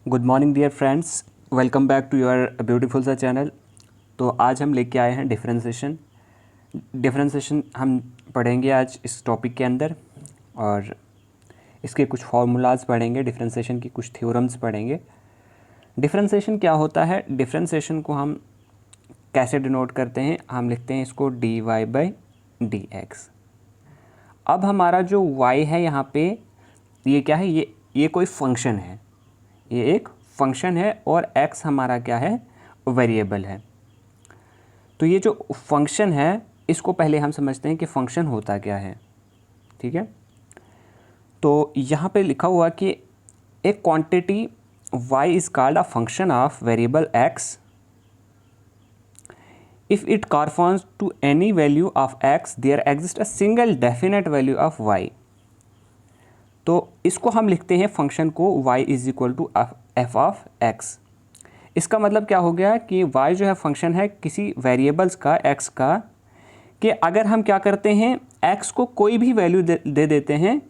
Good morning dear friends, welcome back to your beautiful सा channel. तो आज हम लेके आए हैं डिफरेंशिएशन हम पढ़ेंगे आज इस टॉपिक के अंदर, और इसके कुछ फार्मूलाज पढ़ेंगे, डिफरेंशिएशन की कुछ थ्योरम्स पढ़ेंगे। डिफरेंशिएशन क्या होता है, डिफरेंशिएशन को हम कैसे डिनोट करते हैं, हम लिखते हैं इसको dy/dx। अब हमारा जो y है यहाँ पे, ये क्या है, ये कोई फंक्शन है, ये एक फंक्शन है, और x हमारा क्या है, वेरिएबल है। तो ये जो फंक्शन है इसको पहले हम समझते हैं कि फंक्शन होता क्या है। ठीक है, तो यहाँ पे लिखा हुआ कि एक quantity y is called a function of variable x if it corresponds to any value of x there exists a single definite value of y। तो इसको हम लिखते हैं फंक्शन को y is equal to F of x। इसका मतलब क्या हो गया कि y जो है फंक्शन है किसी वेरिएबल्स का, x का, कि अगर हम क्या करते हैं, x को कोई भी वैल्यू दे देते हैं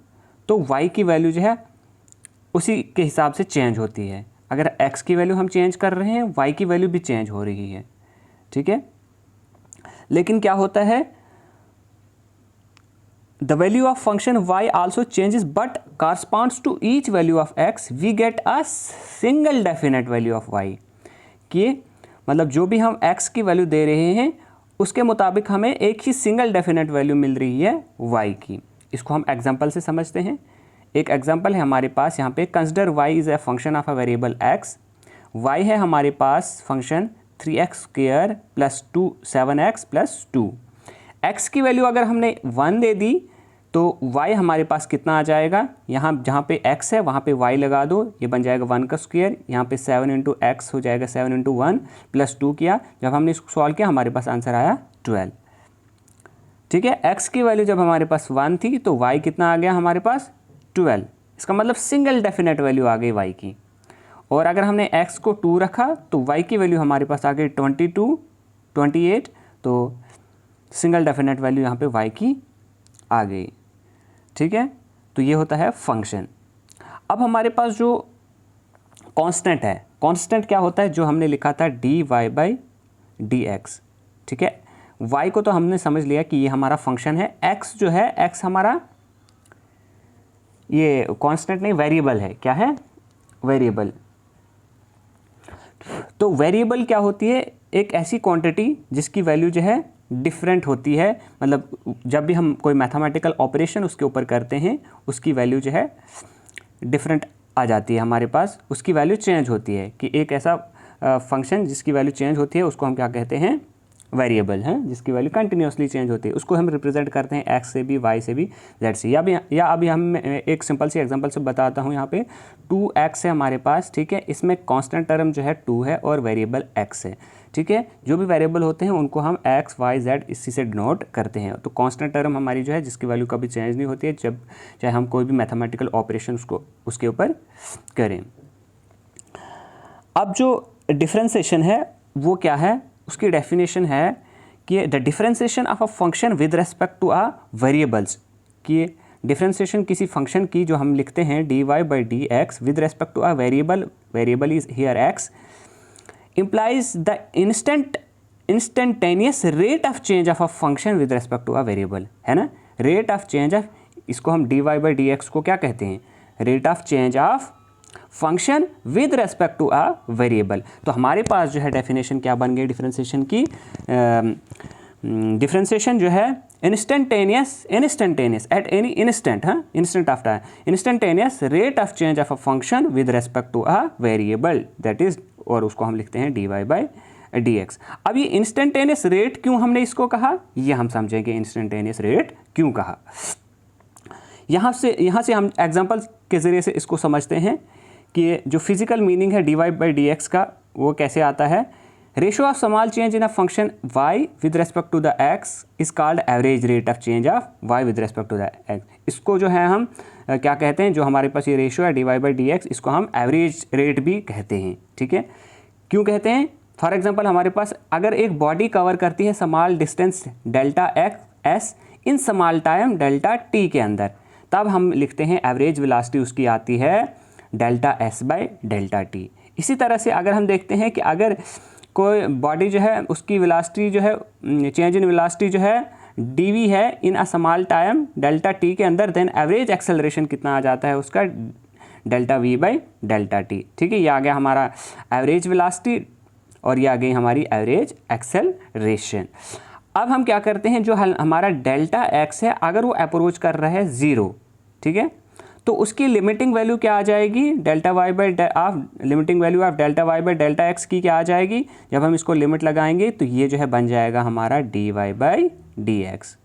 तो y की वैल्यू जो है उसी के हिसाब से चेंज होती है। अगर x की वैल्यू हम चेंज कर रहे हैं, y की वैल्यू भी चेंज हो रही है। ठीक है, लेकिन क्या होता है, the value of function y also changes but corresponds to each value of x we get a single definite value of y। कि मतलब जो भी हम x की वैल्यू दे रहे हैं उसके मुताबिक हमें एक ही सिंगल डेफिनेट वैल्यू मिल रही है y की। इसको हम एग्जांपल से समझते हैं। एक एग्जांपल है हमारे पास यहाँ पे, consider y is a function of a variable x। y है हमारे पास function 3x² plus 7x plus 2। x की वैल्यू अगर हमने 1 दे दी तो y हमारे पास कितना आ जाएगा, यहाँ जहाँ पे x है वहाँ पे y लगा दो, ये बन जाएगा 1 का स्क्वायर। यहाँ पे 7 इंटू एक्स हो जाएगा, 7 इंटू 1 प्लस 2 किया, जब हमने इसको सॉल्व किया हमारे पास आंसर आया 12। ठीक है, x की वैल्यू जब हमारे पास 1 थी तो y कितना आ गया हमारे पास 12। इसका मतलब सिंगल डेफिनेट वैल्यू आ गई y की। और अगर हमने x को 2 रखा तो y की वैल्यू हमारे पास आ गई 22, 28, तो सिंगल डेफिनेट वैल्यू यहाँ पे y की आ गई। ठीक है, तो ये होता है फंक्शन। अब हमारे पास जो कांस्टेंट है, कांस्टेंट क्या होता है, जो हमने लिखा था dy/dx। ठीक है, y को तो हमने समझ लिया कि ये हमारा फंक्शन है, x जो है, x हमारा ये कांस्टेंट नहीं, वेरिएबल है। क्या है, वेरिएबल। तो वेरिएबल क्या होती है, एक ऐसी क्वांटिटी जिसकी वैल्यू जो है डिफरेंट होती है। मतलब जब भी हम कोई मैथमेटिकल ऑपरेशन उसके ऊपर करते हैं उसकी वैल्यू जो है डिफरेंट आ जाती है हमारे पास, उसकी वैल्यू चेंज होती है। कि एक ऐसा फंक्शन जिसकी वैल्यू चेंज होती है उसको हम क्या कहते हैं, वेरिएबल है। जिसकी वैल्यू कंटिन्यूसली चेंज होती है उसको हम रिप्रेजेंट करते हैं x से भी, y से भी, z से। या अभी हम एक सिंपल सी एग्जांपल से बताता हूँ। यहाँ पे 2x है हमारे पास। ठीक है, इसमें कांस्टेंट टर्म जो है 2 है और वेरिएबल x है। ठीक है, जो भी वेरिएबल होते हैं उनको हम x, y, z इसी से डिनोट करते हैं। तो कांस्टेंट टर्म हमारी जो है जिसकी वैल्यू कभी चेंज नहीं होती है, जब चाहे हम कोई भी मैथमेटिकल ऑपरेशन उसके ऊपर करें। अब जो डिफरेंशिएशन है वो क्या है, उसकी डेफिनेशन है कि the differentiation of a function with respect to a variables. कि डिफरेंशिएशन किसी फंक्शन की जो हम लिखते हैं dy/dx with respect to a variable, variable is here x, implies the instantaneous rate of change of a function with respect to a variable। है ना, rate of change of, इसको हम dy/dx को क्या कहते हैं, rate of change of function with respect to a variable. तो हमारे पास जो है डेफिनेशन क्या बन गई डिफरेंशिएशन की, डिफरेंशिएशन जो है इंस्टेंटेनियस एट एनी इंस्टेंट, हाँ, instant after instantaneous rate of change of a function with respect to a variable, that is, और उसको हम लिखते हैं dy/dx। अब ये इंस्टेंटेनियस रेट क्यों हमने इसको कहा, ये हम समझेंगे इंस्टेंटेनियस रेट क्यों कहा। यहाँ से हम एग्जांपल के ज़रिए से इसको समझते हैं कि जो फिजिकल मीनिंग है dy/dx का वो कैसे आता है। Ratio of small change in a function y with respect to the x is called average rate of change of y with respect to the x। इसको जो है हम क्या कहते हैं, जो हमारे पास ये रेशियो है dy/dx, इसको हम एवरेज रेट भी कहते हैं। ठीक है, क्यों कहते हैं, फॉर एग्जांपल हमारे पास अगर एक बॉडी कवर करती है small distance delta s in small time delta t के अंदर, तब हम लिखते हैं एवरेज वेलोसिटी उसकी आती है delta S by delta T. इसी तरह से अगर हम देखते हैं कि अगर कोई बॉडी जो है उसकी वेलोसिटी जो है चेंज इन वेलोसिटी जो है dv है in a small time delta t के अंदर, देन एवरेज एक्सेलरेशन कितना आ जाता है उसका delta v by delta T. ठीक है, ये आ गया हमारा एवरेज वेलोसिटी और ये आ गई हमारी एवरेज एक्सेलरेशन। अब हम क्या करते हैं, जो हमारा डेल्टा x है अगर वो अप्रोच कर रहा है 0, ठीक है, तो उसकी लिमिटिंग वैल्यू क्या आ जाएगी, delta Y by limiting value of delta Y by delta X की क्या आ जाएगी, जब हम इसको लिमिट लगाएंगे तो ये जो है बन जाएगा हमारा D Y by D X.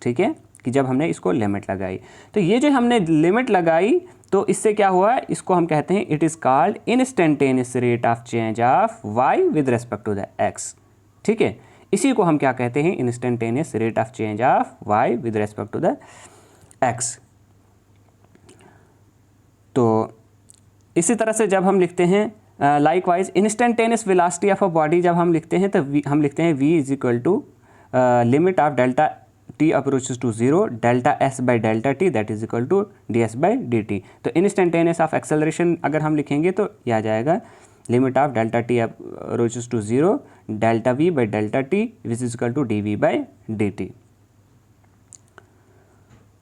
ठीक है, कि जब हमने इसको लिमिट लगाई, तो ये जो हमने लिमिट लगाई तो इससे क्या हुआ, इसको हम कहते हैं it is called instantaneous rate of change of Y with respect to the X. ठीक है, इसी को हम क्या कहते हैं, instantaneous rate of change of Y with respect to the X. तो इसी तरह से जब हम लिखते हैं likewise instantaneous velocity of a body जब हम लिखते हैं तो हम लिखते हैं v is equal to limit of delta t approaches to 0 delta s by delta T that is equal to ds by D T. तो इंस्टेंटेनियस ऑफ एक्सेलरेशन अगर हम लिखेंगे तो यह आ जाएगा limit of delta t approaches to 0 delta v by delta T which is equal to dv by D T.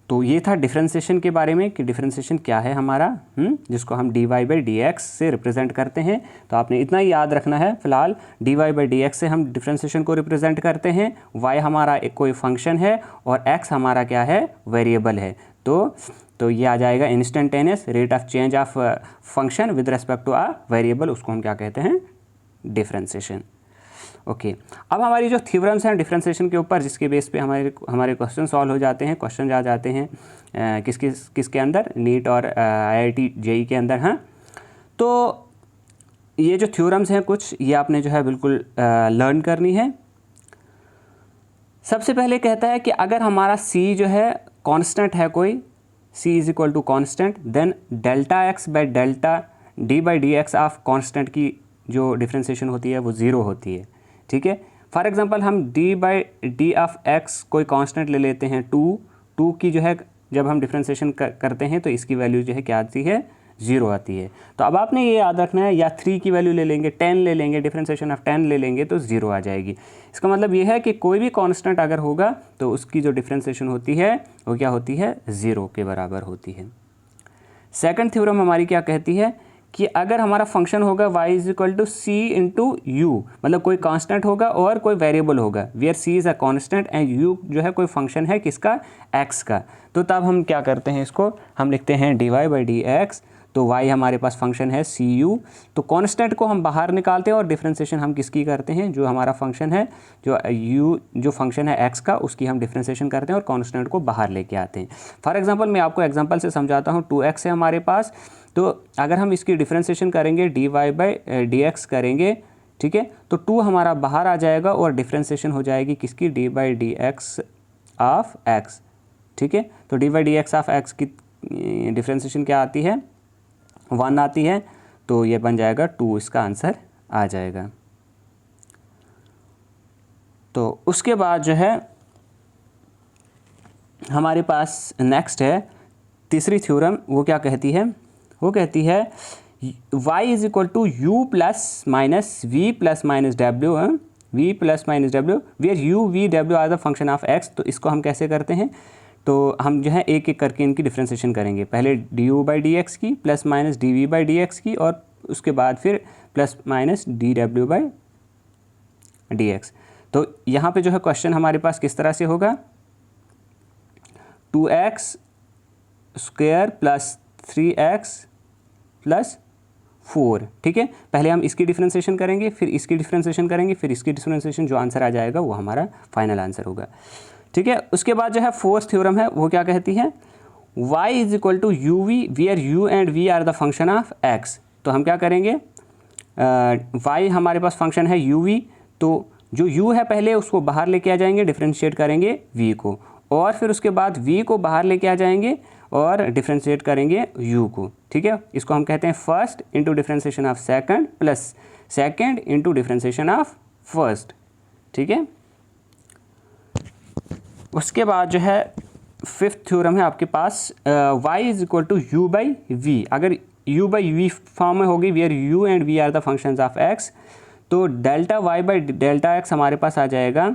तो ये था डिफरेंशिएशन के बारे में कि डिफरेंशिएशन क्या है हमारा, जिसको हम D Y by D X से रिप्रेजेंट करते हैं। तो आपने इतना ही याद रखना है फिलहाल, D Y by D X से हम डिफरेंशिएशन को रिप्रेजेंट करते हैं, वाई हमारा एक कोई फंक्शन है और एक्स हमारा क्या है, वेरिएबल है। तो ये आ जाएगा instantaneous rate of change of function with respect to a variable, उसको हम क्या कहते हैं, डिफरेंशिएशन। ओके, अब हमारी जो थ्योरम्स हैं डिफरेंशिएशन के ऊपर, जिसके बेस पे हमारे क्वेश्चन सॉल्व हो जाते हैं, क्वेश्चन आ जाते हैं किसके अंदर, नीट और IIT JEE के अंदर। हाँ, तो ये जो थ्योरम्स हैं कुछ, ये आपने जो है बिल्कुल लर्न करनी है। सबसे पहले कहता है कि अगर हमारा c जो है कांस्टेंट है कोई, c is equal to constant, then delta x by delta d by D X of constant की जो डिफरेंशिएशन होती है वो 0 होती है। ठीक है, फॉर एग्जांपल हम d by D of x कोई कांस्टेंट ले लेते हैं 2 की जो है जब हम डिफरेंशिएशन करते हैं तो इसकी वैल्यू जो है क्या आती है, 0 आती है। तो अब आपने ये याद रखना है, या 3 की वैल्यू ले लेंगे, 10 ले लेंगे, डिफरेंशिएशन ऑफ 10 ले लेंगे तो 0 आ जाएगी। इसका मतलब ये है कि कोई भी कांस्टेंट अगर होगा तो उसकी जो डिफरेंशिएशन होती है वो क्या होती है, 0 के बराबर होती है। सेकंड थ्योरम हमारी क्या कहती है कि अगर हमारा फंक्शन होगा y is equal to C into U, मतलब कोई कांस्टेंट होगा और कोई वेरिएबल होगा, where c is a constant and u जो है कोई फंक्शन है किसका, x का, तो तब हम क्या करते हैं, इसको हम लिखते हैं dy बाई डी एक्स। तो y हमारे पास फंक्शन है cu, तो कांस्टेंट को हम बाहर निकालते हैं और डिफरेंशिएशन हम किसकी करते हैं, जो हमारा फंक्शन है, जो u जो फंक्शन है x का, उसकी हम डिफरेंशिएशन करते हैं और कांस्टेंट को बाहर लेके आते हैं। फॉर एग्जांपल मैं आपको एग्जांपल से समझाता हूँ, 2x है हमारे पास, तो अगर हम इसकी डिफरेंशिएशन करेंगे dy बाई डी एक्स करेंगे, ठीक है, तो 2 हमारा बाहर आ जाएगा और डिफरेंशिएशन हो जाएगी किसकी, dy by D X of x। ठीक है, तो dy by D X of x की डिफरेंशिएशन क्या आती है, 1 आती है, तो ये बन जाएगा 2, इसका आंसर आ जाएगा। तो उसके बाद जो है हमारे पास नेक्स्ट है तीसरी थ्योरम, वो क्या कहती है, वो कहती है y is equal to U plus minus V plus minus W, V plus minus W, where U V W are the function of x। तो इसको हम कैसे करते हैं, तो हम जो है एक एक करके इनकी डिफरेंशिएशन करेंगे, पहले d you by D x की plus minus d we by D x की, और उसके बाद फिर प्लस माइनस डी डब्ल्यू बाई डी एक्स। तो यहाँ पे जो है क्वेश्चन हमारे पास किस तरह से होगा, 2x square plus 3x plus 4। ठीक है, पहले हम इसकी डिफरेंशिएशन करेंगे, फिर इसकी डिफरेंशिएशन करेंगे, फिर इसकी डिफरेंशिएशन, जो आंसर आ जाएगा वो हमारा फाइनल आंसर होगा। ठीक है, उसके बाद जो है फोर्थ थ्योरम है, वो क्या कहती है, y is equal to U V where u and v are the function of x। तो हम क्या करेंगे, y हमारे पास फंक्शन है u v, तो जो u है पहले उसको बाहर लेके आ जाएंगे, डिफरेंशिएट करेंगे v को, और फिर उसके बाद v को बाहर लेके आ जाएंगे और डिफरेंशिएट करेंगे u को। ठीक है, इसको हम कहते हैं first into differentiation of second plus second into differentiation of first. ठीक है, उसके बाद जो है फिफ्थ थ्योरम है आपके पास, y is equal to U by V. अगर u बाई वी फॉर्म में होगी, where u and v are the functions of x। तो delta y by delta x हमारे पास आ जाएगा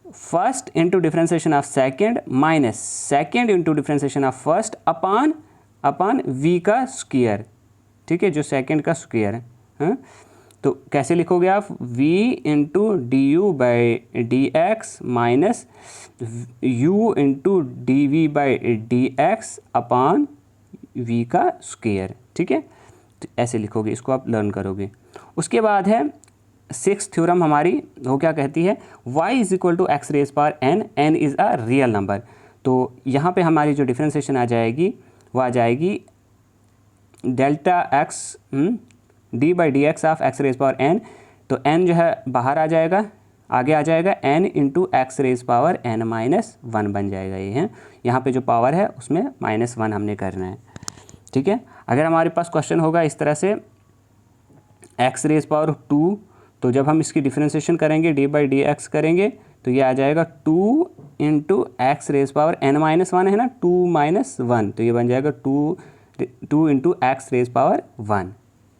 first into differentiation of second minus second into differentiation of first upon v का square, ठीक है, जो सेकेंड का स्क्वायर है। हाँ? तो कैसे लिखोगे आप, v into D you by D X minus u into D we by D X upon v का स्क्वायर, ठीक है। तो ऐसे लिखोगे, इसको आप लर्न करोगे। उसके बाद है सिक्स्थ थ्योरम हमारी, वो क्या कहती है, y is equal to X raise power n is a real number. तो यहाँ पे हमारी जो डिफ्रेंसिएशन आ जाएगी वो आ जाएगी delta X D by D X of X raise power n। तो n जो है बाहर आ जाएगा, आगे आ जाएगा n into X raise power n minus one बन जाएगा ये है। यहाँ पे जो पावर है उसमें -1 हमने करना है, ठीक है। अगर हमारे पास क्वेश्चन होगा इस तरह से एक्स रेज पावर 2, तो जब हम इसकी डिफ्रेंसिएशन करेंगे डी बाई डी एक्स करेंगे तो ये आ जाएगा 2 into X raise power n minus one है ना, 2 माइनस 1, तो ये बन जाएगा 2 इंटू एक्स रेज पावर 1,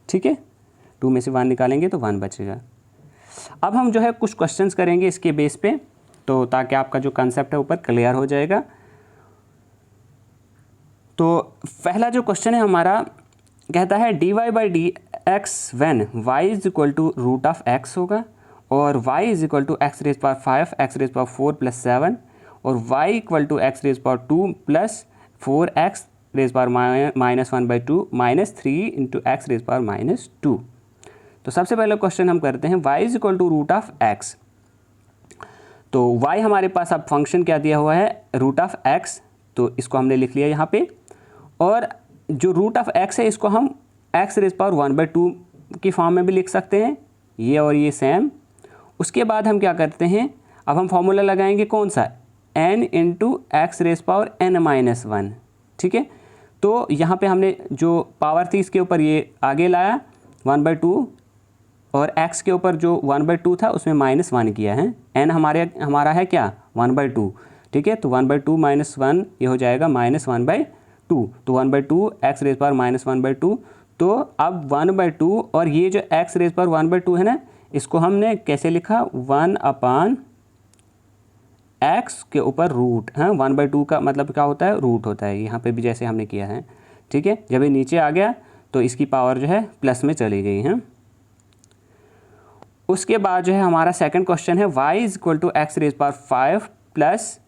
ठीक है। 2 में से 1 निकालेंगे तो 1 बचेगा। अब हम जो है कुछ क्वेश्चंस करेंगे इसके बेस पे, तो ताकि आपका जो कंसेप्ट है ऊपर क्लियर हो जाएगा। तो पहला जो क्वेश्चन है हमारा कहता है D Y by D X when Y is equal to root of X होगा, और y is equal to X raise power 5 X raise power 4 plus 7, और y equal to X raise power 2 plus 4 X raise power -1/2 minus 3 into X raise power -2। तो सबसे पहले question हम करते हैं y is equal to root of x। तो y हमारे पास अब फंक्शन क्या दिया हुआ है, रूट ऑफ x, तो इसको हमने लिख लिया यहाँ पे। और जो रूट ऑफ x है इसको हम एक्स रेज पावर 1/2 की फॉर्म में भी लिख सकते हैं, ये और ये सेम। उसके बाद हम क्या करते हैं, अब हम फॉर्मूला लगाएंगे कौन सा, n into X raise power n-1, ठीक है। तो यहाँ पे हमने जो पावर थी इसके ऊपर ये आगे लाया 1/2, और x के ऊपर जो 1/2 था उसमें -1 किया है। n हमारा है क्या 1/2, ठीक है। तो 1/2 माइनस 1 ये हो जाएगा -1/2, तो 1/2 एक्स रेज पावर -1/2। तो अब 1/2 और ये जो एक्स रेज पावर 1/2 है ना, इसको हमने कैसे लिखा, 1/x के ऊपर रूट, हाँ 1/2 का मतलब क्या होता है, रूट होता है, यहाँ पे भी जैसे हमने किया है, ठीक है। जब ये नीचे आ गया तो इसकी पावर जो है प्लस में चली गई है। उसके बाद जो है हमारा सेकंड क्वेश्चन है y is equal to X raise power 5 plus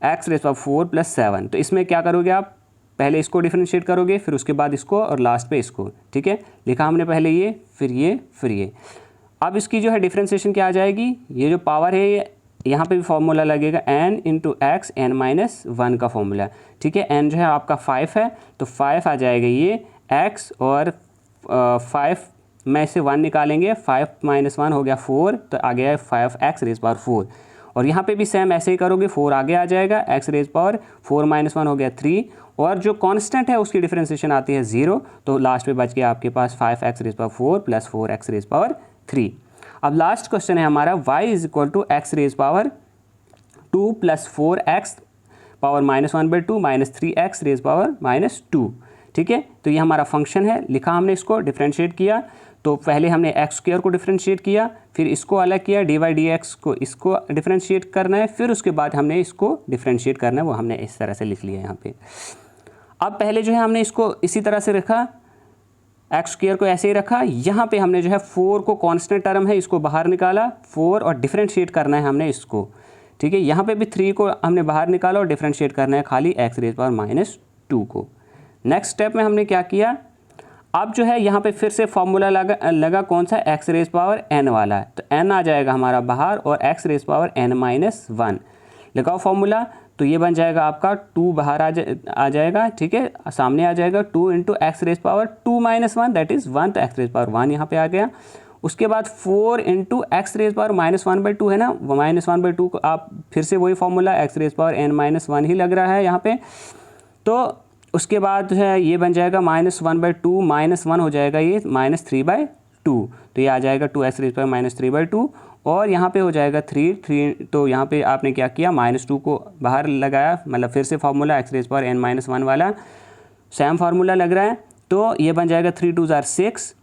X raise power 4 plus 7। तो इसमें क्या करोगे आप, पहले इसको डिफरेंशिएट करोगे, फिर उसके बाद इसको, और लास्ट पे इसको, ठीक है। लिखा हमने पहले ये, फिर ये, फिर ये। अब इसकी जो है डिफरेंशिएशन क्या आ जाएगी, ये जो पावर है ये यहाँ पे भी फॉर्मूला लगेगा n इंटू एक्स n-1 का फॉर्मूला, ठीक है। n जो है आपका 5 है, तो 5 आ जाएगा ये x, और 5 में से 1 निकालेंगे, 5 - 1 हो गया 4, तो आ गया 5x रेज पावर 4। और यहाँ पे भी सेम ऐसे ही करोगे, 4 आगे आ जाएगा, x रेज पावर 4 - 1 हो गया 3, और जो कांस्टेंट है उसकी डिफरेंशिएशन आती है 0, तो लास्ट में बच गया आपके पास 5x raise power 4 plus 4x raise power 3। अब लास्ट क्वेश्चन है हमारा y is equal to X raise power 2 plus 4x power -1/2 minus 3x raise power -2, ठीक है। तो ये हमारा फंक्शन है, लिखा हमने, इसको डिफरेंशिएट किया। तो पहले हमने एक्स स्क्वायर को डिफरेंशिएट किया, फिर इसको अलग किया, डी वाई डी एक्स को इसको डिफरेंशिएट करना है, फिर उसके बाद हमने इसको डिफरेंशिएट करना है, वो हमने इस तरह से लिख लिया यहाँ पे। अब पहले जो है हमने इसको इसी तरह से रखा, एक्स स्क्वायर को ऐसे ही रखा, यहाँ पे हमने जो है 4 को कांस्टेंट टर्म है इसको बाहर निकाला 4, और डिफरेंशिएट करना है हमने इसको, ठीक है। यहाँ पे भी 3 को हमने बाहर निकाला और डिफरेंशिएट करना है खाली एक्स रेज पावर -2 को। नेक्स्ट स्टेप में हमने क्या किया, अब जो है यहाँ पे फिर से फॉर्मूला लगा कौन सा, एक्स रेज पावर n वाला है, तो n आ जाएगा हमारा बाहर, और एक्स रेज पावर n-1 लगाओ फॉर्मूला, तो ये बन जाएगा आपका 2 बाहर आ जाएगा, ठीक है, सामने आ जाएगा 2 into X raise power 2 - 1 that is 1, तो एक्स रेज पावर 1 यहाँ पे आ गया। उसके बाद 4 इंटू एक्स रेज पावर -1/2 है ना, -1/2 को आप फिर से वही formula X raise power n-1 ही लग रहा है यहाँ पे। तो उसके बाद जो है ये बन जाएगा -1/2 -1 हो जाएगा ये -3/2, तो ये आ जाएगा 2x रेज पावर -3/2, और यहाँ पे हो जाएगा 3, तो यहाँ पे आपने क्या किया, -2 को बाहर लगाया, मतलब फिर से formula x raise power n-1 वाला सेम फार्मूला लग रहा है, तो ये बन जाएगा 3 2 ज़ार 6,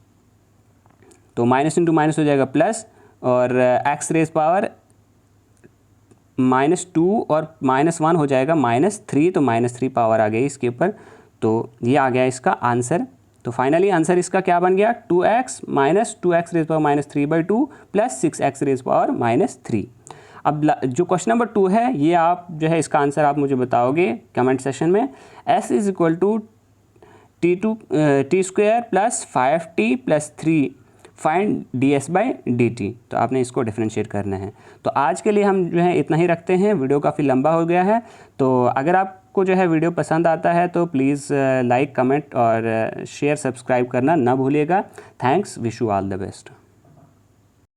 तो माइनस इंटू माइनस हो जाएगा प्लस, और एक्स रेज पावर -2 और -1 हो जाएगा -3, तो -3 पावर आ गई इसके ऊपर। तो ये आ गया इसका आंसर। तो फाइनली आंसर इसका क्या बन गया, 2x minus 2x raise power -3/2 plus 6x raise power -3। अब जो क्वेश्चन नंबर 2 है, ये आप जो है इसका आंसर आप मुझे बताओगे कमेंट सेशन में। s is equal to T square plus 5t plus 3 find ds/dt। तो आपने इसको डिफरेंशिएट करना है। तो आज के लिए हम जो है इतना ही रखते हैं, वीडियो काफ़ी लंबा हो गया है। तो अगर आपको जो है वीडियो पसंद आता है तो प्लीज़ लाइक, कमेंट और शेयर, सब्सक्राइब करना ना भूलिएगा। Thanks, wish you all the best.